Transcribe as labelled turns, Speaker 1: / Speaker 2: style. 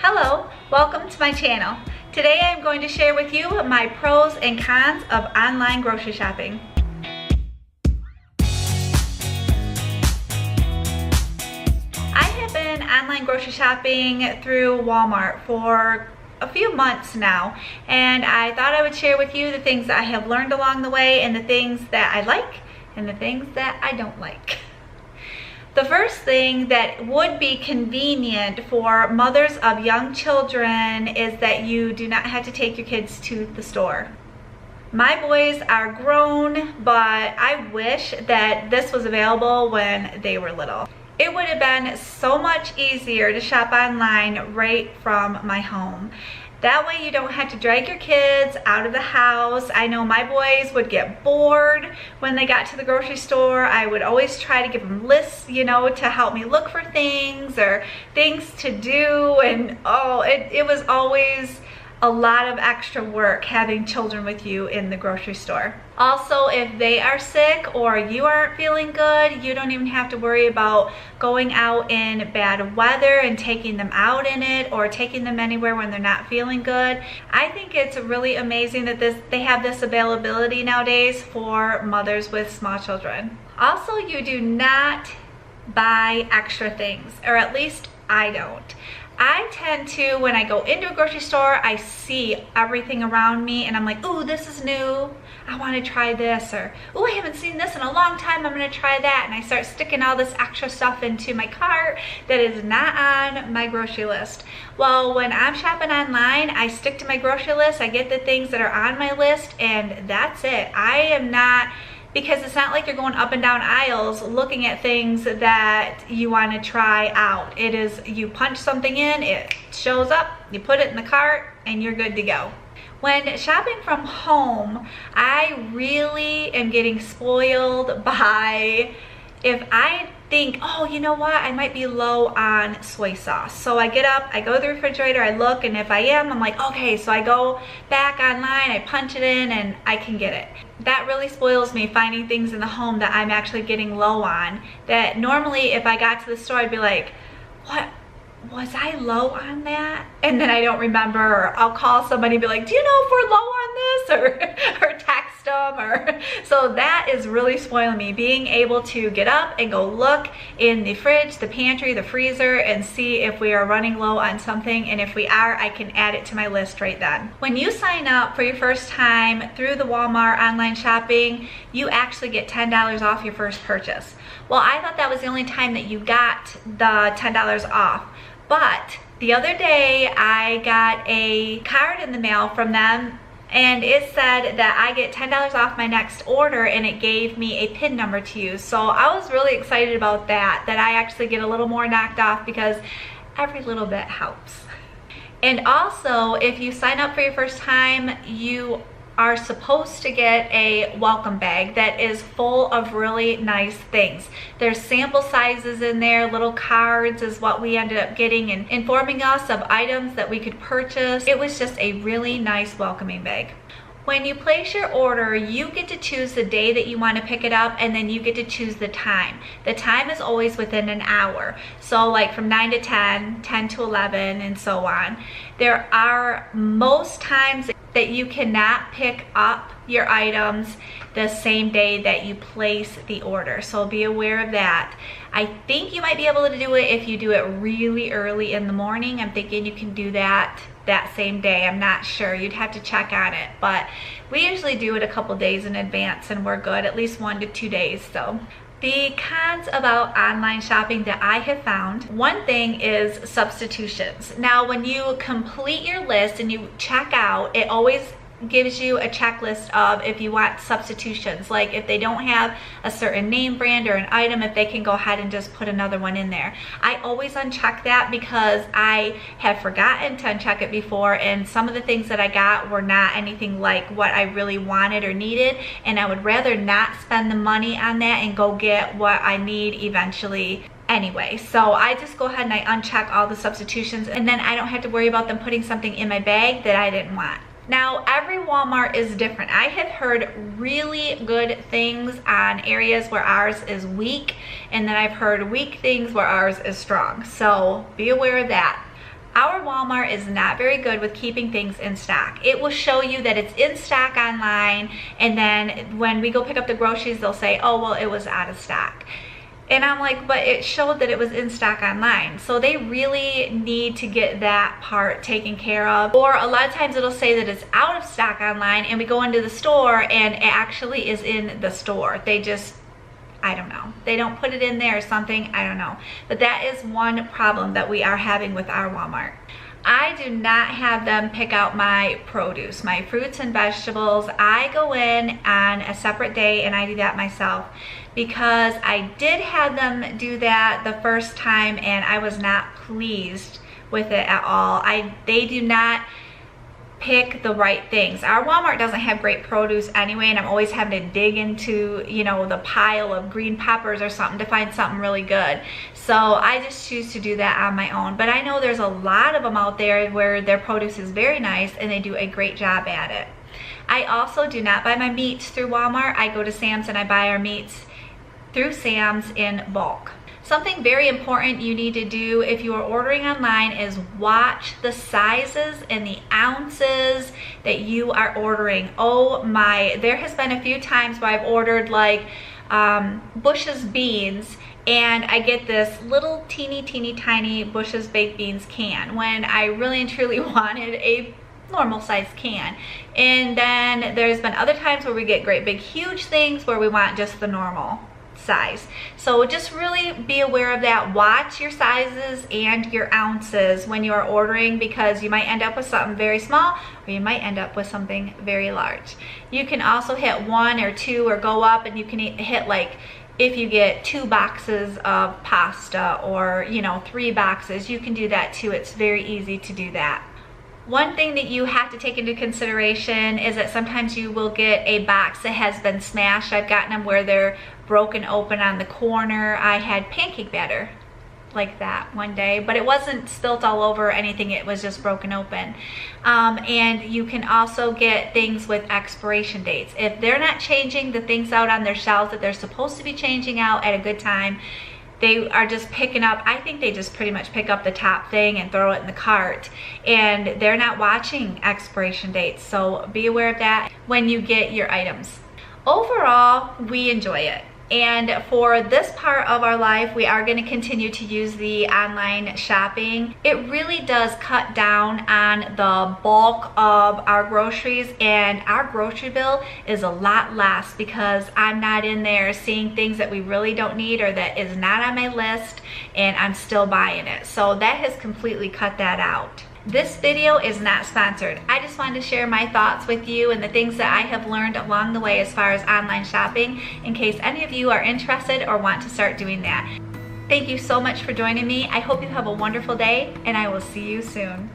Speaker 1: Hello, welcome to my channel. Today I'm going to share with you my pros and cons of online grocery shopping. I have been online grocery shopping through Walmart for a few months now, and I thought I would share with you the things that I have learned along the way and the things that I like and the things that I don't like. The first thing that would be convenient for mothers of young children is that you do not have to take your kids to the store. My boys are grown, but I wish that this was available when they were little. It would have been so much easier to shop online right from my home. That way you don't have to drag your kids out of the house. I know my boys would get bored when they got to the grocery store. I would always try to give them lists, to help me look for things or things to do. And it was always a lot of extra work having children with you in the grocery store. Also, if they are sick or you aren't feeling good, you don't even have to worry about going out in bad weather and taking them out in it or taking them anywhere when they're not feeling good. I think it's really amazing that they have this availability nowadays for mothers with small children. Also, you do not buy extra things, or at least I don't. I tend to, when I go into a grocery store, I see everything around me and I'm like, ooh, this is new. I want to try this. Or, ooh, I haven't seen this in a long time. I'm going to try that. And I start sticking all this extra stuff into my cart that is not on my grocery list. Well, when I'm shopping online, I stick to my grocery list. I get the things that are on my list and that's it. I am not... Because it's not like you're going up and down aisles looking at things that you want to try out. It is, you punch something in, it shows up, you put it in the cart, and you're good to go. When shopping from home, I really am getting spoiled by if I think, oh, you know what, I might be low on soy sauce. So I get up, I go to the refrigerator, I look, and if I am, I'm like, okay, so I go back online, I punch it in, and I can get it. That really spoils me, finding things in the home that I'm actually getting low on. That normally if I got to the store, I'd be like, what? Was I low on that? And then I don't remember, or I'll call somebody and be like, do you know if we're low on this? Or text them. So that is really spoiling me, being able to get up and go look in the fridge, the pantry, the freezer, and see if we are running low on something. And if we are, I can add it to my list right then. When you sign up for your first time through the Walmart online shopping, you actually get $10 off your first purchase. Well, I thought that was the only time that you got the $10 off. But the other day I got a card in the mail from them and it said that I get $10 off my next order, and it gave me a PIN number to use. So I was really excited about that I actually get a little more knocked off, because every little bit helps. And also, if you sign up for your first time, you are supposed to get a welcome bag that is full of really nice things. There's sample sizes in there, little cards is what we ended up getting, and informing us of items that we could purchase. It was just a really nice welcoming bag. When you place your order, you get to choose the day that you want to pick it up, and then you get to choose the time. The time is always within an hour. So like from 9 to 10, 10 to 11, and so on. There are most times that you cannot pick up your items the same day that you place the order. So be aware of that. I think you might be able to do it if you do it really early in the morning. I'm thinking you can do that same day. I'm not sure. You'd have to check on it. But we usually do it a couple days in advance and we're good, at least 1 to 2 days. So the cons about online shopping that I have found, one thing is substitutions. Now, when you complete your list and you check out, it always gives you a checklist of if you want substitutions, like if they don't have a certain name brand or an item, if they can go ahead and just put another one in there. I always uncheck that because I have forgotten to uncheck it before, and some of the things that I got were not anything like what I really wanted or needed, and I would rather not spend the money on that and go get what I need eventually anyway. So I just go ahead and I uncheck all the substitutions, and then I don't have to worry about them putting something in my bag that I didn't want. Now, every Walmart is different. I have heard really good things on areas where ours is weak, and then I've heard weak things where ours is strong. So be aware of that. Our Walmart Walmart is not very good with keeping things in stock. It will show you that it's in stock online, and then when we go pick up the groceries, they'll say, oh, well, it was out of stock. And I'm like, but it showed that it was in stock online. So they really need to get that part taken care of. Or a lot of times it'll say that it's out of stock online, and we go into the store and it actually is in the store. They just, I don't know, they don't put it in there or something, I don't know. But that is one problem that we are having with our Walmart. I do not have them pick out my produce, my fruits and vegetables. I go in on a separate day and I do that myself, because I did have them do that the first time and I was not pleased with it at all. They do not pick the right things. Our Walmart doesn't have great produce anyway, and I'm always having to dig into, you know, the pile of green peppers or something to find something really good. So I just choose to do that on my own. But I know there's a lot of them out there where their produce is very nice and they do a great job at it. I also do not buy my meats through Walmart. I go to Sam's and I buy our meats through Sam's in bulk. Something very important you need to do if you are ordering online is watch the sizes and the ounces that you are ordering. Oh my, there has been a few times where I've ordered like Bush's beans, and I get this little teeny tiny Bush's baked beans can when I really and truly wanted a normal size can. And then there's been other times where we get great big huge things where we want just the normal size. So just really be aware of that. Watch your sizes and your ounces when you are ordering, because you might end up with something very small or you might end up with something very large. You can also hit 1 or 2 or go up, and you can hit, like, if you get 2 boxes of pasta or, you know, 3 boxes, you can do that too. It's very easy to do that. One thing that you have to take into consideration is that sometimes you will get a box that has been smashed. I've gotten them where they're broken open on the corner. I had pancake batter like that one day, but it wasn't spilt all over or anything. It was just broken open. And you can also get things with expiration dates. If they're not changing the things out on their shelves that they're supposed to be changing out at a good time, they are just picking up, I think they just pretty much pick up the top thing and throw it in the cart, and they're not watching expiration dates. So be aware of that when you get your items. Overall, we enjoy it. And for this part of our life, we are going to continue to use the online shopping. It really does cut down on the bulk of our groceries, and our grocery bill is a lot less because I'm not in there seeing things that we really don't need or that is not on my list and I'm still buying it. So that has completely cut that out. This video is not sponsored. I just wanted to share my thoughts with you and the things that I have learned along the way as far as online shopping, in case any of you are interested or want to start doing that. Thank you so much for joining me. I hope you have a wonderful day, and I will see you soon.